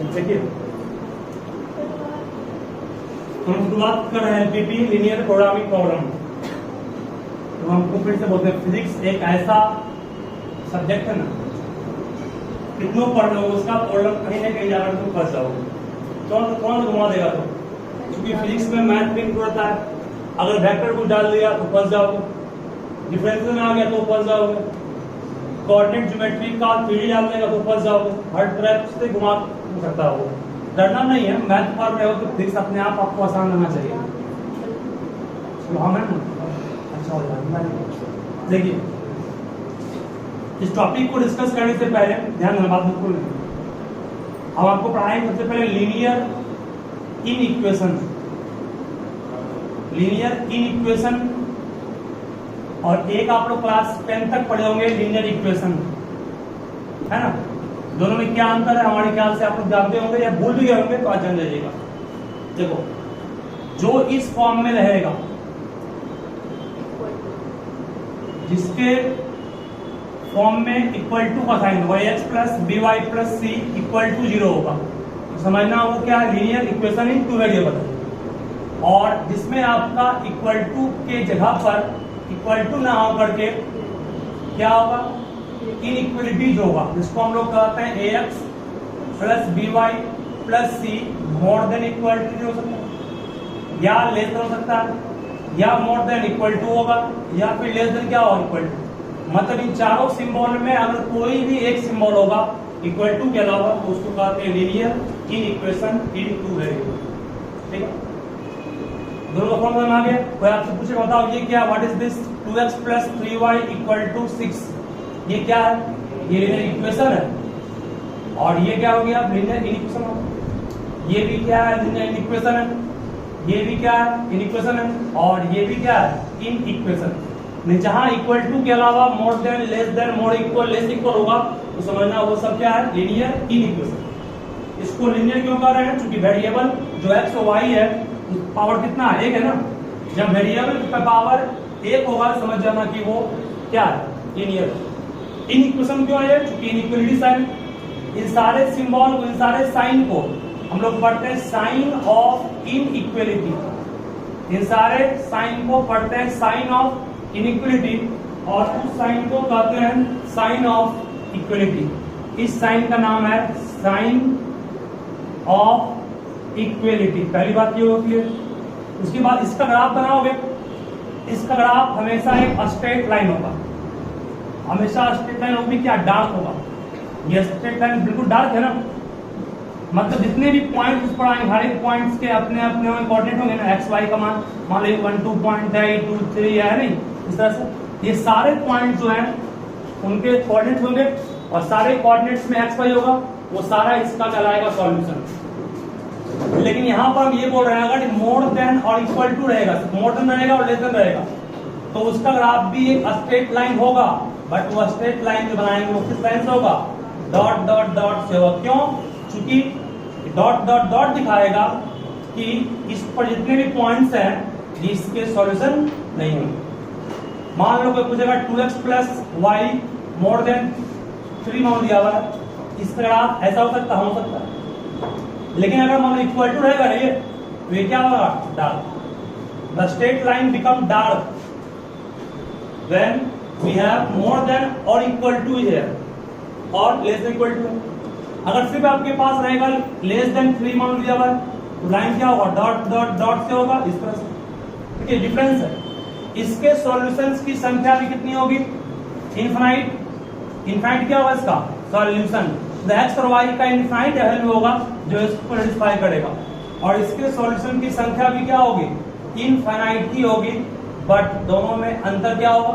देखिए हम शुरुआत कर रहे हैं एलपीपी लीनियर प्रोग्रामिंग प्रॉब्लम। तो हमको फिर से बोलते हैं फिजिक्स एक ऐसा सब्जेक्ट है ना, कितनों पढ़ लो उसका प्रॉब्लम कहीं ना कहीं जाकर तुम फंस जाओगे, कौन घुमा देगा तो, क्योंकि फिजिक्स में मैथ भी इंक्लूड होता है। अगर वेक्टर को डाल दिया तो फंस जाओगे, डिफरेंशियल में आ गया तो फंस जाओगे, कोऑर्डिनेट ज्योमेट्री का 3D डाल देगा तो फंस जाओगे, हर तरह से घुमा सकता हो। डरना नहीं है, मैथ पर रहे हो तो फिजिक्स अपने आप आपको आसान लगना चाहिए। अच्छा हो जाएगा। देखिए इस टॉपिक को डिस्कस करने से पहले ध्यान देना, बात बिल्कुल नहीं। अब आपको पढ़ाएंगे सबसे पहले लीनियर इनइक्वेशन, लीनियर इनइक्वेशन, और एक आप लोग क्लास 10 तक पढ़े होंगे लीनियर इक्वेशन, है ना। दोनों में क्या अंतर है हमारे ख्याल से आप लोग जानते होंगे या भूल भी गए होंगे, तो आज जान लीजिएगा। देखो जो इस फॉर्म में रहेगा, जिसके फॉर्म में इक्वल टू का sign yx plus by plus c equal to 0 होगा, तो समझना वो क्या है, linear equation in two variable है। और जिसमें आपका इक्वल टू के जगह पर इक्वल टू ना हो करके क्या होगा, इनइक्वलिटीज होगा, जिसको हम लोग कहते हैं ax plus by plus c more than equal to हो सकता है, या लेस देन हो सकता है, या मोर देन इक्वल टू होगा, या फिर लेस देन क्या होगा, इक्वल टू। मतलब इन चारों सिंबल में अगर कोई भी एक सिंबल होगा इक्वल टू के अलावा तो उसको कहते हैं लीनियर इनइक्वेशन इन टू वेरिएबल। ठीक है, दोनों का फॉर्मूला आ गया। कोई आपसे पूछे बताओ ये क्या, what is this 2x plus 3y equal to 6, ये क्या है, ये लीनियर इक्वेशन है। और ये क्या हो गया, लीनियर इनइक्वेशन। ये भी क्या है, लीनियर इनइक्वेशन है। ये भी क्या है, इनइक्वेशन है। और ये भी क्या है, इनइक्वेशन। जहां इक्वल टू के अलावा मोर देन, लेस देन, मोर इक्वल, लेस इक्वल होगा तो समझना वो सब क्या है, लीनियर इनइक्वेशन। इसको लीनियर क्यों कह रहे हैं, क्योंकि वेरिएबल जो x और y है पावर कितना है, एक है ना। जब वेरिएबल का पावर एक होगा समझ जाना कि वो क्या है, लीनियर। इनइक्वेशन क्यों है, क्योंकि इनइक्वालिटी साइन। इन सारे सिंबल को, इन सारे साइन को हम लोग पढ़ते हैं साइन ऑफ इनइक्वालिटी। इन सारे साइन को पढ़ते हैं साइन ऑफ इनइक्वालिटी, और उस साइन को कहते हैं साइन ऑफ इक्वलिटी। इस साइन का नाम है साइन ऑफ इक्वलिटी। पहली बात ये होती है। उसके बाद इसका ग्राफ बनाओगे, इसका ग्राफ हमेशा एक स्ट्रेट लाइन होगा, हमेशा स्ट्रेट लाइन होगी, क्या डार्क होगा। ये स्ट्रेट लाइन बिल्कुल डार्क है ना, मतलब जितने भी पॉइंट्स पर आएंगे हर एक पॉइंट्स के अपने अपने कोऑर्डिनेट होंगे ना, एक्स वाई का मान लीजिए 1 2 पॉइंट है, 2 3 है नहीं, इस तरह से ये सारे पॉइंट जो हैं उनके कोऑर्डिनेट होंगे, और सारे कोऑर्डिनेट्स में एक्स वाई होगा, वो सारा इसका कहलाएगा सॉल्यूशन। लेकिन यहाँ पर हम ये बोल रहे हैं अगर मोर देन और इक्वल टू रहेगा, मोर देन रहेगा और लेस देन रहेगा, तो उसका ग्राफ भी एक स्ट्रेट लाइन होगा, बट वो स्ट्रेट लाइन जो बनाएंगे वो किस लाइन से होगा, डॉट डॉट डॉट से होगा। क्यों, क्योंकि डॉट डॉट डॉट दिखाएगा कि इस पर जितने भी पॉइंट्स हैं इसके सॉल्यूशन नहीं होंगे। मान लो कोई पूछेगा 2x plus Y more then 3 मान लिया हुआ है, इसका ग्राफ ऐसा हो सकता है, लेकिन अगर मान लो इक्वल टू रहेगा ये, तो ये क्या होगा, dark. The straight line become dark when we have more than और इक्वल टू हियर और लेस देन इक्वल टू। अगर सिर्फ आपके पास रहेगा लेस देन 3 मान लिया हुआ है, तो लाइन क्या होगा, डॉट डॉट डॉट से होगा, इस तरह से। ठीक है, डिफरेंस है। इसके सॉल्यूशंस की संख्या भी कितनी होगी, इनफाइनाइट। इनफाइनाइट क्या होगा इसका सॉल्यूशन, एक्स और वाई का इनफाइनाइट वैल्यू होगा जो इसको सेटिस्फाई करेगा, और इसके सॉल्यूशन की संख्या भी क्या होगी, इनफाइनाइट ही होगी, बट दोनों में अंतर क्या होगा,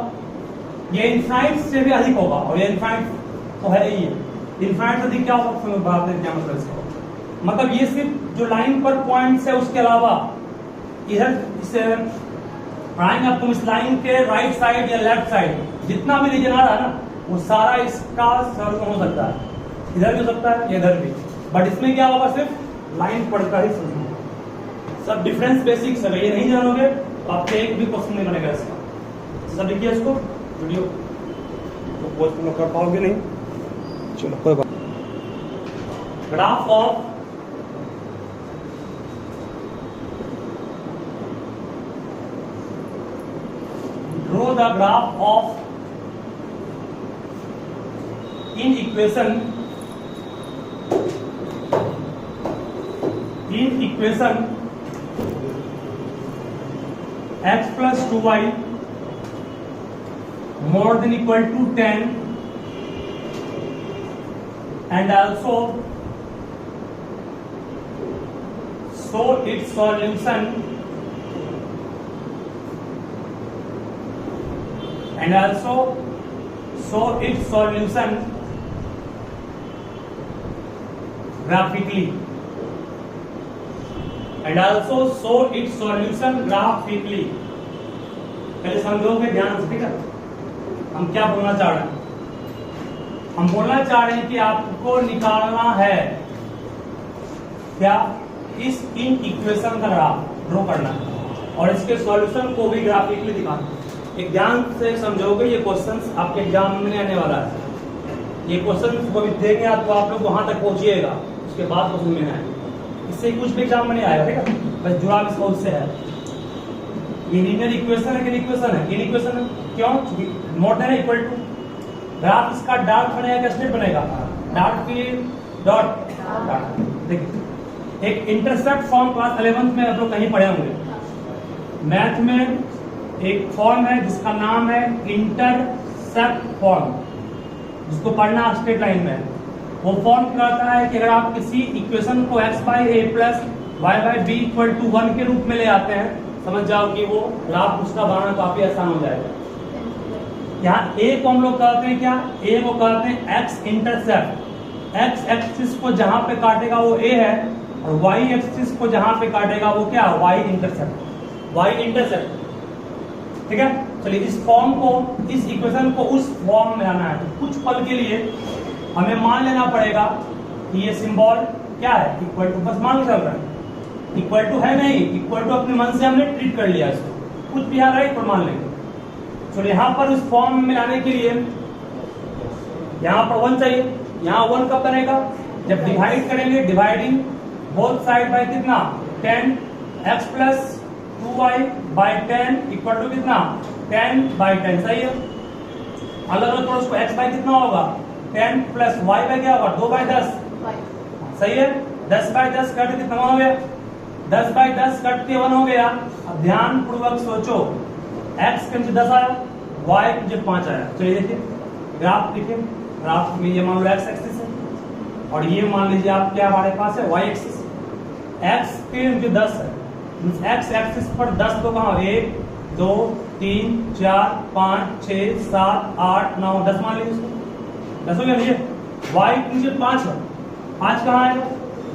ये इनफाइनाइट से भी अधिक होगा, और ये इनफाइनाइट तो है ही है। इनफाइनाइट से अधिक क्या होगा, बात है क्या मतलब इसका, मतलब ये सिर्फ जो लाइन पर पॉइंट्स है उसके अलावा इधर इसे पढ़ाएंगे आपको, इस लाइन के राइट साइड या लेफ्ट साइड जितना भी रीजन आ रहा है ना, वो सारा इसका सॉल्यूशन हो सकता है, इधर भी हो सकता है इधर भी, बट इसमें क्या होगा, सिर्फ लाइन पढ़कर ही समझना। सब डिफरेंस बेसिक्स है, ये नहीं जानोगे तो आपको एक भी क्वेश्चन नहीं बनेगा इसका। सब लिखिए इसको, वीडियो तो कर पाओगे नहीं, चलो कोई बात। Graph of draw the graph of in equation x plus 2y more than equal to 10 and also show its solution graphically पहले समझोगे ध्यान से, ठीक है। हम क्या बोलना चाह रहे हैं? हम बोलना चाह रहे हैं कि आपको निकालना है क्या, इस इन इक्वेशन का ग्राफ ड्रॉ करना है और इसके सॉल्यूशन को भी ग्राफिकली दिखाना। एक ध्यान से समझोगे, ये क्वेश्चंस आपके एग्जाम में आने वाला है। ये क्वेश्चन को भी देंगे आपको, आप लोग वहां तक पहुंचिएगा, उसके बाद क्वेश्चन में आएगा। इससे कुछ भी एग्जाम में नहीं आएगा, ठीक है। बस जुड़ाव इसका उससे है। ये लीनियर इक्वेशन है कि इक्वेशन है? इन इक्वेशन है। क्यों? More than equal to. Graph इसका डॉट बनेगा क्या स्ट्रेट बनेगा? डॉट की डॉट। देखिए एक इंटरसेप्ट फॉर्म क्लास 11th में आप लोग कहीं पढ़े होंगे। मैथ में एक फॉर्म है जिसका नाम है इंटरसेप्ट फॉर्म, जिसको पढ़ना स्ट्रेट लाइन में। वो फॉर्म कहता है कि अगर आप किसी इक्वेशन को x by a plus y by b equal to 1 के रूप में ले आते हैं, समझ जाओ कि वो ग्राफ उसका बनाना काफी आसान हो जाएगा। यहाँ ए को हम लोग कहते हैं क्या? ए को कहते हैं x इंटरसेप्ट। x एक्सिस को जहां पे काटेगा वो ए है, और y एक्सिस को जहां पे काटेगा वो क्या? y intercept. y इंटरसेप्ट, ठीक है। चलिए इस फॉर्म को, इस इक्वेशन को उस फॉर्म में लाना है। तो कुछ पल के लिए हमें मान लेना पड़ेगा कि ये सिंबल क्या है? Equal to. बस मान चल रहा है, इक्वल टू है नहीं, इक्वल टू अपने मन से हमने ट्रीट कर लिया इसको, कुछ भी आ रहा है इक्वल मान लेंगे। तो यहाँ पर उस फॉर्म में लाने के लिए यहाँ पर 1 चाहिए। यहाँ 1 कब बनेगा? जब डिवाइड करेंगे, डिवाइडिंग बोथ साइड बाय कितना? 10 x plus 2y by 10 equal to कितना? 10 बाय 10। सही है। अलग अलग उसको x बाय कितना होगा? 10 प्लस y बाय क्या होगा? 2 बाय 10। सही है। 10 बाय 10 कट के कितना हो गया? 10 बाय 10 कट के 1 हो गया। अब ध्यान पूर्वक सोचो, x के नीचे 10 आया, y के नीचे 5 आया। चलिए देखिए ग्राफ, देखिए ग्राफ में ये मान लो x एक्सिस है और ये मान लीजिए आप क्या हमारे पास है? y axis. x के नीचे 10 है, x एक्सिस पर 10 तो कहाँ? 1 2 3 4 5 6 7 8 9 10 मान लीजिए इसको। 10 हो गया। नीचे y के नीचे 5 है, 5 कहाँ आएगा?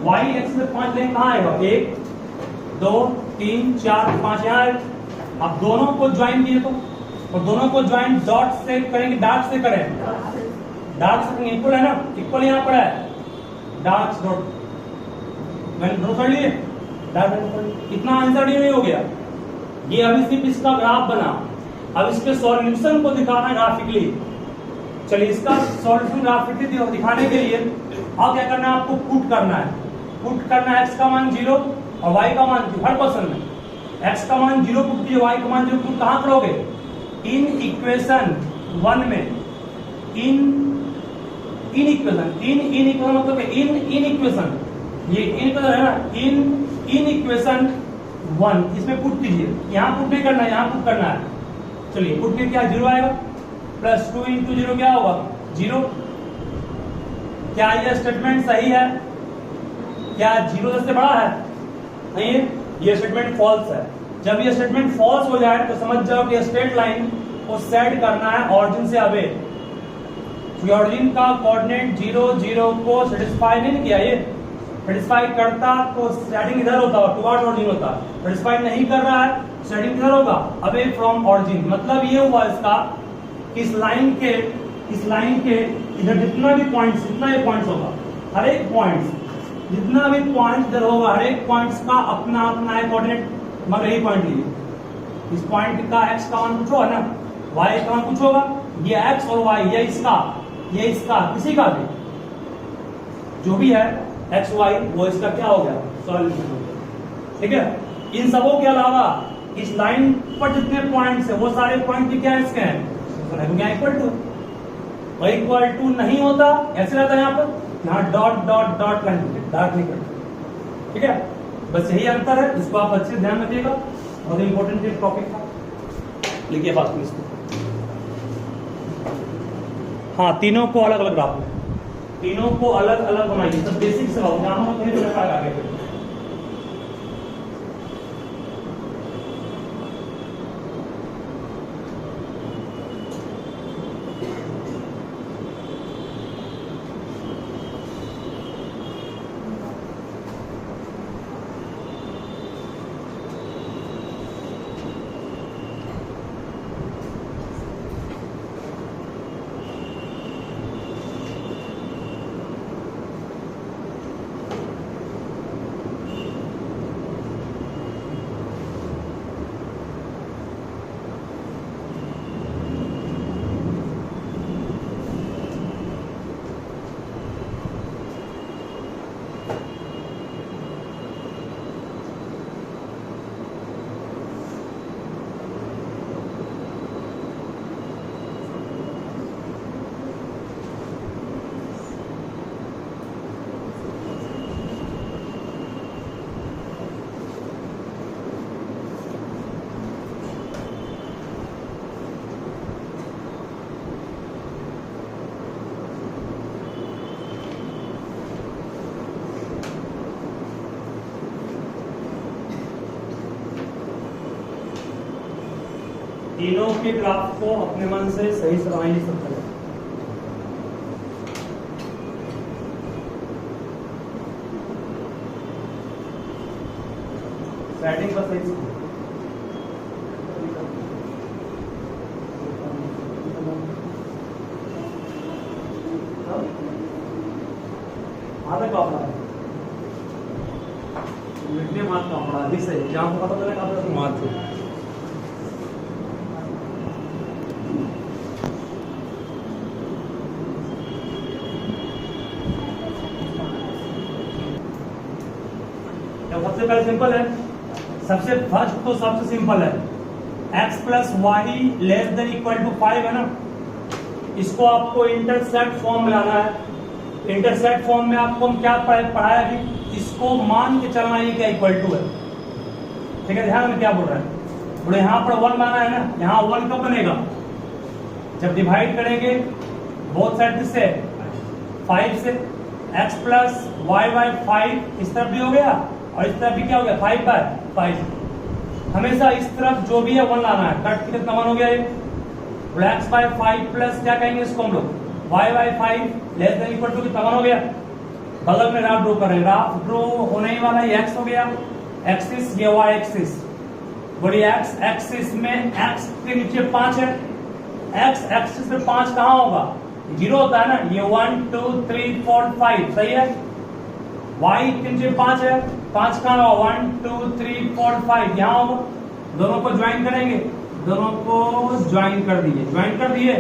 y एक्सिस में 5 लेंगे, कहाँ आएगा? 1 2 3 4 5 यहाँ आएगा। अब दोनों को ज्वाइन किए तो, और दोनों को ज्वाइन डॉट से करेंगे, डॉट से करें, डॉट से इक्वल है ना, इक्वल यहाँ पर है, डॉट डॉट मैंने ड्रॉ कर लिए, डॉट। इतना आंसर नहीं हो गया। ये अभी सिर्फ इसका ग्राफ बना, अब इसके सॉल्यूशन को दिखाना है ग्राफिकली। चलिए इसका सॉल्यूशन ग्राफिकली दिखाने के लिए अब क्या करना है? आपको पुट करना है। पुट करना है x का मान 0 और y का मान 0। हर क्वेश्चन में x का मान 0 पुट किए, y का मान 0 पुट कहां करोगे? इन इक्वेशन 1 में। इन इक्वेशन मतलब इन इक्वेशन, ये इन इक्वेशन है ना, इन इक्वेशन 1 इसमें पुट कीजिए। यहाँ पुट नहीं करना है, यहाँ पुट करना है। चलिए पुट के क्या? 0 आएगा, प्लस 2 इंटू 0 क्या होगा? 0। क्या ये स्टेटमेंट सही है? क्या 0 10 से बड़ा है? नहीं है, ये स्टेटमेंट फॉल्स है। जब ये स्टेटमेंट फॉल्स हो जाए तो समझ जाओ कि स्ट्रेट लाइन को सेट करना है ऑरिजिन से अवे। ऑरिजिन का कोऑर्डिनेट 0 0 को सेटिस्फाई नहीं किया, ये सेटिस्फाई करता तो सेटिंग इधर होता है, टुवर्ड्स ऑरिजिन होता। सेटिस्फाई नहीं कर रहा है, सेटिंग इधर होगा, अवे फ्रॉम ऑरिजिन। मतलब ये हुआ इसका, इस लाइन के इधर जितना भी पॉइंट्स, जितना भी पॉइंट्स होगा, हर एक पॉइंट्स, जितना भी पॉइंट इधर होगा, हर एक पॉइंट्स का अपना अपना एक कोऑर्डिनेट। मगर यही पॉइंट लीजिए, इस पॉइंट का x का मान कुछ होगा ना, y का मान कुछ होगा। ये x और y, ये इसका किसी का भी जो भी है x y, वो इसका क्या हो गया? सॉल्यूशन हो गया। ठीक है। इन सबों के अलावा इस लाइन पर जितने पॉइंट्स है वो सारे पॉइंट क्या है इसके हैं, इक्वल टू। और इक्वल टू नहीं होता ऐसे रहता है यहाँ पर, यहाँ dot dot dot line dark नहीं करता। ठीक है, बस यही अंतर है, इसको आप अच्छे ध्यान रखिएगा। बहुत इंपॉर्टेंट टॉपिक था, लिखिए बात इसको। हाँ, तीनों को अलग अलग ग्राफ में, तीनों को अलग अलग बनाइए। सब बेसिक से जानो कहीं तो आगे। तीनों के ग्राफ को अपने मन से सही से बनाइए सब जगह। सेटिंग पर सही से आधा का अपना मिटने मात का अपना अधिक सही, जहाँ पता चलेगा आप मात से। सबसे पहले सिंपल है, सबसे फर्स्ट तो सबसे सिंपल है, x plus y less than equal to 5 है ना। इसको आपको इंटरसेप्ट फॉर्म में लाना है। इंटरसेप्ट फॉर्म में आपको हम क्या पढ़ाया अभी, इसको मान के चलना ये क्या इक्वल टू है। ठीक है, ध्यान में क्या बोल रहा है, बोले यहाँ पर 1 लाना है ना, यहाँ 1 कब बनेगा, जब डिवाइड करेंगे बोथ साइड से 5 से। x प्लस वाई बाय 5 इस तरफ भी हो गया और इस तरफ भी क्या हो गया 5 बाय 5। हमेशा इस तरफ जो भी है 1 लाना है। कट कितना 1 हो गया ये, x बाय 5 प्लस क्या कहेंगे इसको हम लोग y by 5 less than equal to कितना 1 हो गया। बगल में ग्राफ ड्रॉ करें, ग्राफ ड्रॉ होने ही वाला ये x हो गया, एक्सिस ये y एक्सिस। बोलिए x एक्सिस में x के नीचे 5 है, x एक्सिस में 5 कहाँ होगा, 0 होता है ना, ये 1 2 3 4 5 सही है। y के नीचे 5 है, 5 कहाँ होगा 1 2 3 4 5 यहाँ होगा। दोनों को ज्वाइन करेंगे, दोनों को ज्वाइन कर दिए, ज्वाइन कर दिए।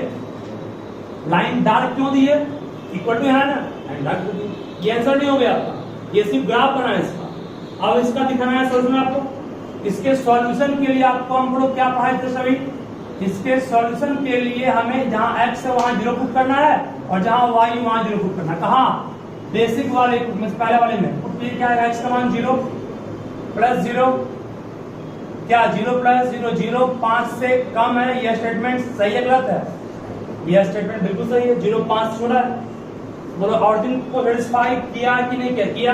लाइन डार्क क्यों दी है, इक्वल टू है ना, लाइन डार्क कर दी। ये आंसर नहीं हो गया आपका, ये सिर्फ ग्राफ बना है इसका। अब इसका दिखाना है सोल्यूशन आपको। इसके सॉल्यूशन के लिए आपको हम लोग क्या पढ़ाए थे सभी, इसके सॉल्यूशन के लिए हमें जहां x है वहां 0 पुट करना है और जहां y वहां 0 पुट करना है। कहाँ, बेसिक वाले में, पहले वाले में पुट किए क्या है, x का मान 0 प्लस 0 क्या 0 प्लस 0 0 5 से कम है। यह स्टेटमेंट सही है गलत है, यह स्टेटमेंट बिल्कुल सही है, 0 5 छोड़ा है। बोलो ऑरिजिन को सेटिस्फाई किया कि नहीं किया, किया।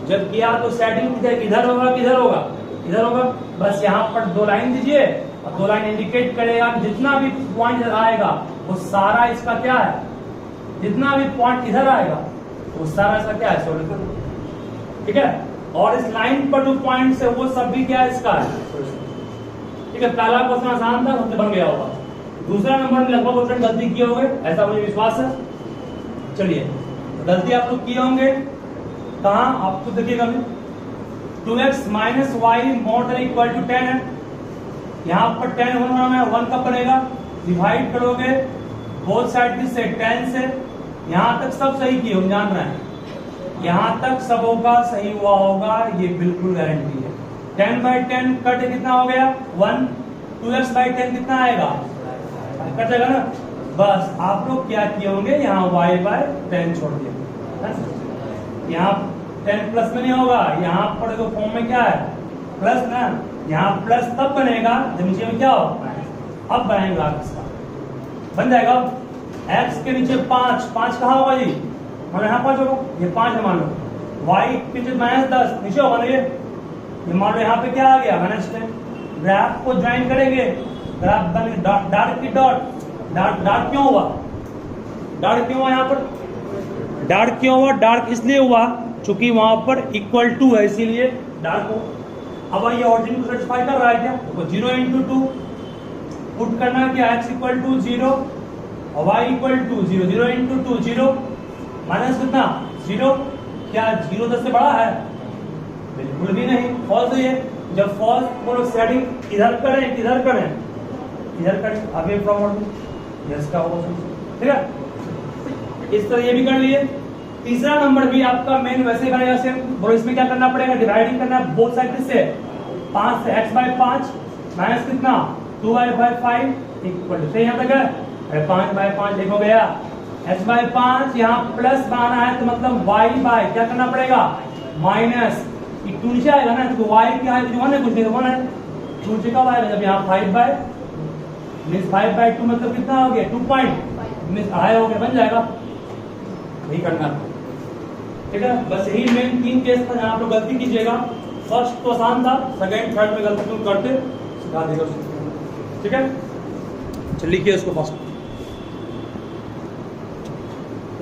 जब किया तो सेटिंग इधर होगा किधर होगा, इधर होगा। बस यहाँ पर 2 लाइन दीजिए और 2 लाइन इंडिकेट करेगा जितना भी पॉइंट आएगा वो सारा इसका क्या है, जितना भी पॉइंट इधर आएगा वो सारा इसका क्या है, सॉल्यूशन। ठीक है, और इस लाइन पर जो पॉइंट है वो सब भी क्या है, इसका है। ठीक है, पहला क्वेश्चन आसान था, उससे बन गया होगा। दूसरा नंबर में लगभग क्वेश्चन गलती किए होंगे, ऐसा मुझे विश्वास है। चलिए, गलती आप लोग किए होंगे कहाँ, आपको देखिएगा 2x minus y more than equal to 10 है। यहाँ पर 10 होना है, 1 कब बनेगा, डिवाइड करोगे बोथ साइड से 10 से। यहाँ तक सब सही किए, हम जान रहे हैं, यहाँ तक सब होगा सही हुआ होगा, ये बिल्कुल गारंटी है। 10/10 कट कितना हो गया 1, 2x/10 कितना आएगा, कट जाएगा ना। बस आप लोग क्या किए होंगे, यहाँ y/10 छोड़ दिया, यहाँ 10 प्लस में नहीं होगा, यहाँ पर तो फॉर्म में क्या है प्लस ना, यहाँ प्लस तब बनेगा जब नीचे में क्या हो, अब बनाएंगे आप इसका बन जाएगा। x के नीचे 5 कहाँ होगा जी, मान यहाँ 5 होगा, ये 5 है मान लो, y के नीचे -10 नीचे होगा ना, ये मान लो यहाँ पे क्या आ गया -10। ग्राफ को ज्वाइन करेंगे, ग्राफ बन डॉट की डॉट क्यों हुआ, डॉट क्यों हुआ यहाँ पर, डॉट क्यों हुआ, डॉट इसलिए हुआ चूंकि वहां पर इक्वल टू है इसीलिए डॉट को। अब ये ऑरिजिन को सेटिस्फाई कर रहा है क्या, तो 0 × 2 पुट करना क्या, x = 0 और y = 0, 0 × 2 0 माइनस कितना 0, क्या 0 10 से बड़ा है, बिल्कुल भी नहीं, फॉल्स है ये। जब फॉल्स बोलो सेटिंग इधर करें किधर करें, इधर करें, अवे फ्रॉम यस का होगा, ठीक है। इस तरह ये भी कर लिए। तीसरा नंबर भी आपका मेन वैसे बनेगा सेम, बोलो इसमें क्या करना पड़ेगा, डिवाइडिंग करना है बोथ साइड से, 5 से x/5 माइनस कितना 2y/5 इक्वल टू, यहाँ तक है, अरे 5/5 लिखो गया, x/5 यहाँ प्लस बनाना है तो मतलब y/ क्या करना पड़ेगा माइनस, ये 2 नीचे आएगा ना, तो y की हाइट जो है कुछ नहीं 1 है, 2 नीचे कब आएगा जब यहाँ 5/2 मतलब कितना हो गया 2 पॉइंट मीन्स आया हो गया, बन जाएगा, यही करना, ठीक है। बस यही मेन 3 केस था जहाँ आप लोग गलती कीजिएगा। फर्स्ट तो आसान था, सेकंड थर्ड में गलती तुम करते सिखा देगा, ठीक है। चलिए लिखिए इसको फर्स्ट।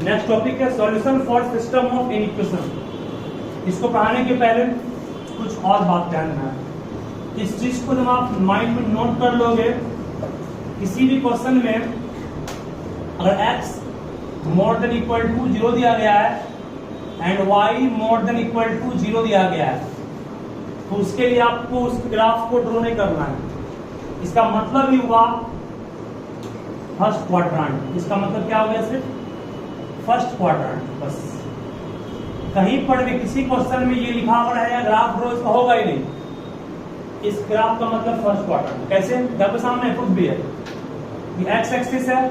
नेक्स्ट टॉपिक है solution for system of inequation. इसको पढ़ाने के पहले कुछ और बात ध्यान रखना है, इस चीज को जब आप माइंड में नोट कर लोगे, किसी भी क्वेश्चन में अगर x more than equal to 0 दिया गया है and y more than equal to 0 दिया गया है, तो उसके लिए आपको उस ग्राफ को ड्रॉ नहीं करना है। इसका मतलब ही हुआ फर्स्ट क्वाड्रेंट, इसका मतलब क्या हो गया सिर्फ फर्स्ट क्वाड्रेंट, बस। कहीं पर भी किसी क्वेश्चन में ये लिखा हुआ है ग्राफ ड्रॉ, इसका होगा ही नहीं। इस ग्राफ का मतलब फर्स्ट क्वाड्रेंट, कैसे जब सामने खुद भी है, ये x एक्सिस है,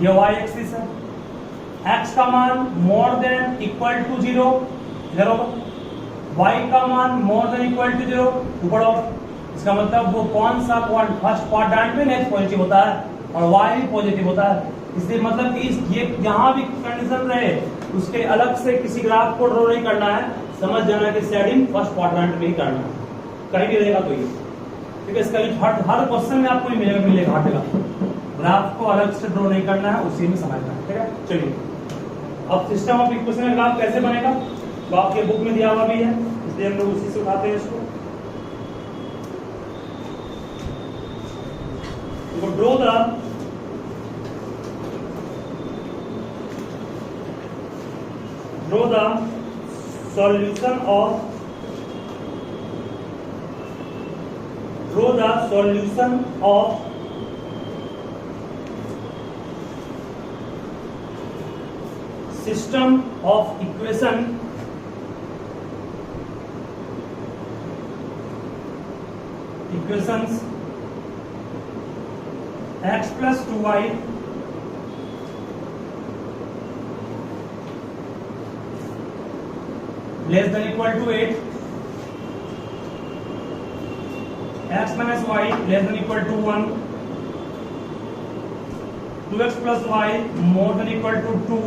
ये y एक्सिस है, x का मान मोर देन इक्वल टू 0 इधर होगा, y का मान मोर देन इक्वल टू 0 ऊपर होगा। इसका मतलब वो कौन सा फर्स्ट क्वाड्रेंट में नेक्स्ट पॉजिटिव होता है और y भी पॉजिटिव होता है, इसलिए मतलब कि ये जहां भी कंडीशन रहे उसके अलग से किसी ग्राफ को ड्रॉ नहीं करना है, समझ जाना कि शेडिंग फर्स्ट क्वाड्रेंट में ही करना है, कहीं भी रहेगा तो ये, ठीक है। इसका हर क्वेश्चन में आपको मिलेगा हटेगा, ग्राफ को अलग से ड्रॉ नहीं करना है, उसी में समझना है, ठीक है। चलिए अब सिस्टम ऑफ इक्वेशन में ग्राफ कैसे बनेगा, तो आपके बुक में दिया हुआ भी है, इसलिए हम लोग उसी से उठाते हैं इसको। तो draw the solution of system of equations x plus 2y less than equal to 8, x minus y less than equal to 1, 2x plus y more than equal to 2,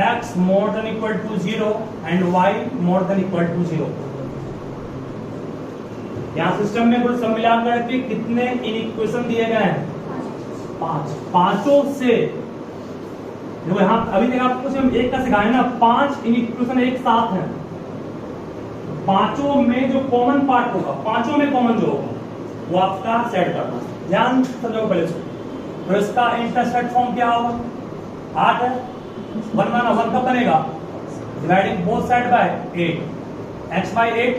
x more than equal to 0 and y more than equal to 0। यहाँ system में कुल सब मिलाकर के कितने inequation दिए गए हैं, 5। पांचों से देखो यहाँ अभी तक आपको सिर्फ एक का सिखाया ना, 5 इनइक्वेशन एक साथ हैं, पांचों में जो कॉमन पार्ट होगा, पांचों में कॉमन जो होगा वो आपका सेट करना, ध्यान समझो पहले से। तो इसका इंटरसेक्ट फॉर्म क्या होगा, 8 है, 1 माना 1 कब बनेगा, dividing both side by 8, x/8,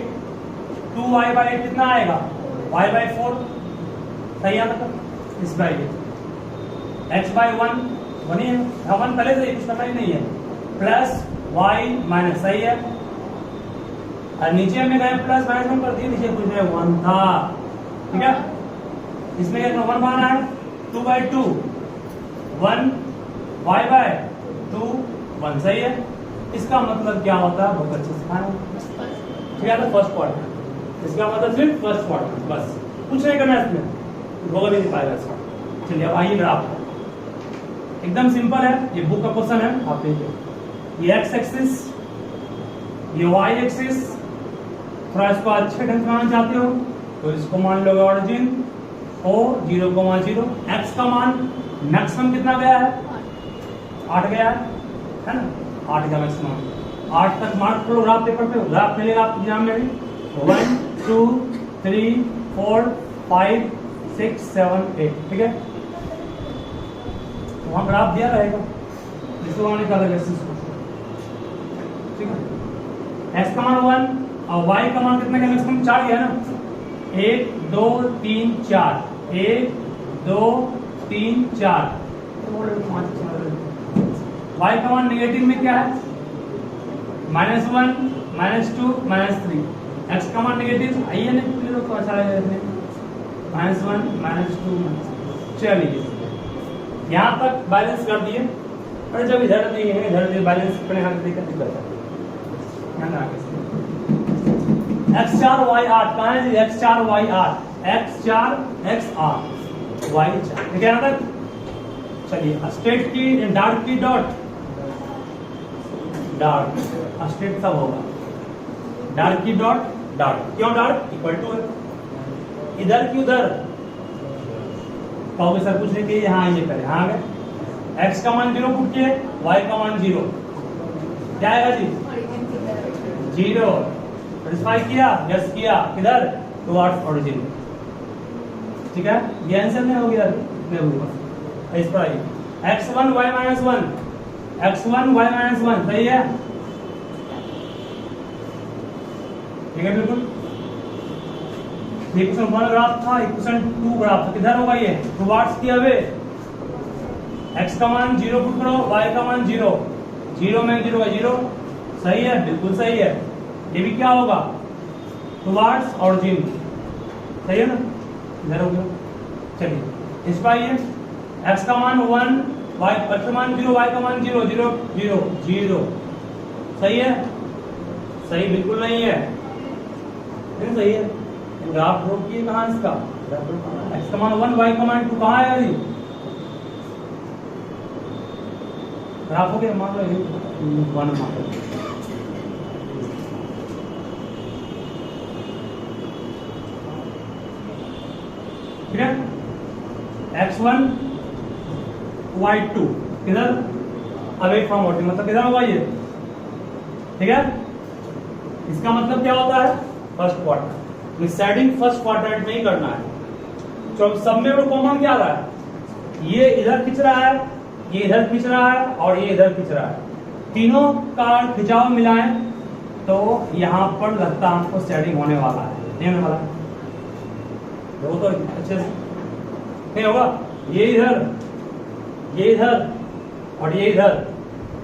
2y/8 कितना आएगा y/4, सही है ना, इस बाय x/1 1 ही है, 1 पहले से कुछ करना ही नहीं है, प्लस y माइनस, सही है, और नीचे हमने गए प्लस माइनस में कर दिए, नीचे पूछ रहे 1 था, ठीक है। इसमें क्या 1 बनाना है 2/2 1 y/2 1, सही है। इसका मतलब क्या होता है बहुत अच्छे से खाना, ठीक है। तो फर्स्ट क्वाड्रेंट, इसका मतलब सिर्फ फर्स्ट क्वाड्रेंट, बस कुछ नहीं करना इसमें, होगा भी नहीं पाएगा इसका। चलिए अब आइए ग्राफ, एकदम सिंपल है, ये बुक का क्वेश्चन है, आप देखिए। ये एक्स एक्सिस, ये वाई एक्सिस, थोड़ा इसको अच्छे ढंग से मानना चाहते हो तो इसको मान लोगे ऑरिजिन ओ 0,0। एक्स का मान मैक्सिमम कितना गया है 8 गया है ना, 8 का मैक्सिमम। 8 तक मार्क करो ग्राफ पेपर पे, ग्राफ मिलेगा आपके एग्जाम में भी 1 2 3 4 5 6 7 8, ठीक है। तो वहां ग्राफ दिया रहेगा, इसको वहां निकालेगा, ठीक है। एक्स का मान 1 और वाई का मान कितने का मैक्सिमम 4 गया ना, 1 2 3 4 1 2 3 4। वाई का मान नेगेटिव में क्या है -1 -2 -3। एक्स का मान नेगेटिव, आइए ना तो अच्छा लगेगा, -1 -2 चलिए यहाँ तक बैलेंस कर दिए। और जब इधर नहीं है इधर बैलेंस करने का दिक्कत है। x4 y8 कहाँ है जी, x4 y8 x4 x8 y4, ठीक है यहाँ तक। चलिए स्टेट की डार्क की डॉट, डार्क स्टेट सब होगा, डार्क की डॉट डार्क, क्यों डार्क इक्वल टू है, इधर की उधर कहोगे सर पूछने के यहाँ ये करें, हाँ गए। x का मान 0 पुट किए, y का मान 0, क्या आएगा जी 0। सेटिस्फाई किया, यस किया, किधर टुवर्ड्स ओरिजिन, ठीक है। ये आंसर में हो गया, इस पर आइए x1 y - 1 x1 y - 1 सही है, ठीक है बिल्कुल। इक्वेशन 1 ग्राफ था, इक्वेशन 2 ग्राफ था, किधर होगा ये टुवर्ड्स की अवे। x का मान 0 पुट करो, y का मान 0, 0 में 0 का 0, सही है बिल्कुल सही है। ये भी क्या होगा टुवर्ड्स ऑरिजिन, सही है ना, इधर हो गया। चलिए इस पर आइए, x का मान 1 y का मान 0 y का मान 0 0 0 0, सही है, सही बिल्कुल नहीं है, नहीं सही है। ग्राफ ड्रॉ किए कहाँ इसका, x का मान 1 y का मान 2 कहाँ है, ग्राफ हो गया, मान लो 1 मान लो, ठीक है। x1 y2 किधर अवे फ्रॉम ऑरिजिन, मतलब किधर होगा ये, ठीक है। इसका मतलब क्या होता है first quadrant, residing first quadrant में ही करना है। तो सब में कॉमन क्या रहा है, ये इधर खींच रहा है, ये इधर खींच रहा है और ये इधर खींच रहा है, तीनों का खिंचाव मिलाएं तो यहाँ पर लगता है आपको सेटिंग होने वाला है, नहीं होने वाला, वो तो अच्छे से नहीं होगा। ये इधर और ये इधर,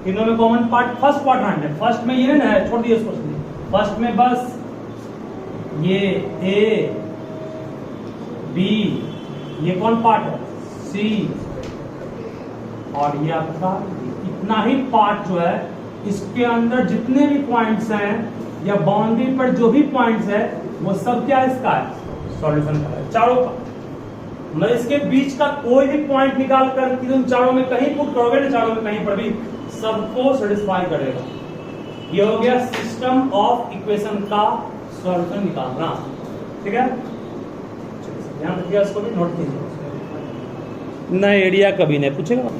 तीनों में कॉमन पार्ट फर्स्ट क्वाड्रेंट है। फर्स्ट में ये ना है, छोड़ दिए इसको, फर्स्ट में बस ये ए बी, ये कौन पार्ट है सी, और ये आपका इतना ही पार्ट जो है, इसके अंदर जितने भी पॉइंट्स हैं या बाउंड्री पर जो भी पॉइंट्स है वो सब क्या इसका है सॉल्यूशन का है, चारों का। मैं इसके बीच का कोई भी पॉइंट निकाल कर तुम चारों में कहीं पुट करोगे ना, चारों में कहीं पर भी सबको सेटिस्फाई करेगा। ये हो गया सिस्टम ऑफ इक्वेशन का सॉल्यूशन निकालना, ठीक है। ध्यान रखिए, इसको भी नोट कीजिए, ना एरिया कभी नहीं पूछेगा।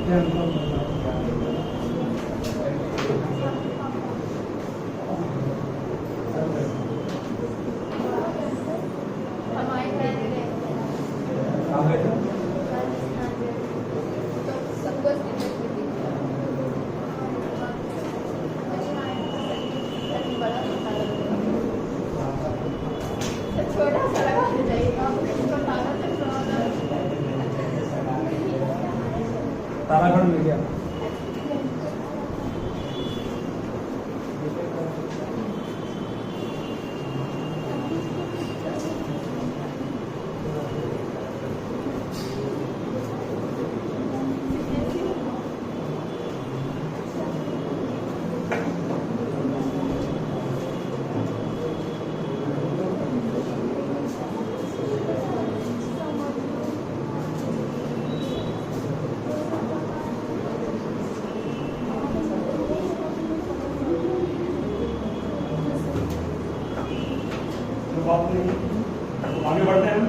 छोटा सा लगा चाहिए तारागढ़ मिल गया। बात नहीं, आगे बढ़ते हैं।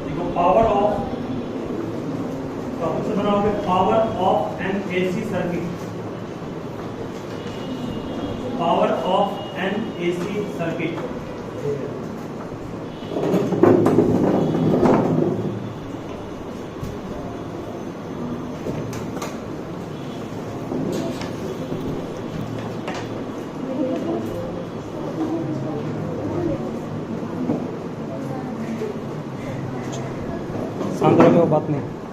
देखो पावर ऑफ, टॉपिक से बनाओगे power of N AC circuit. Power of N AC circuit. शांत रहो, बात नहीं।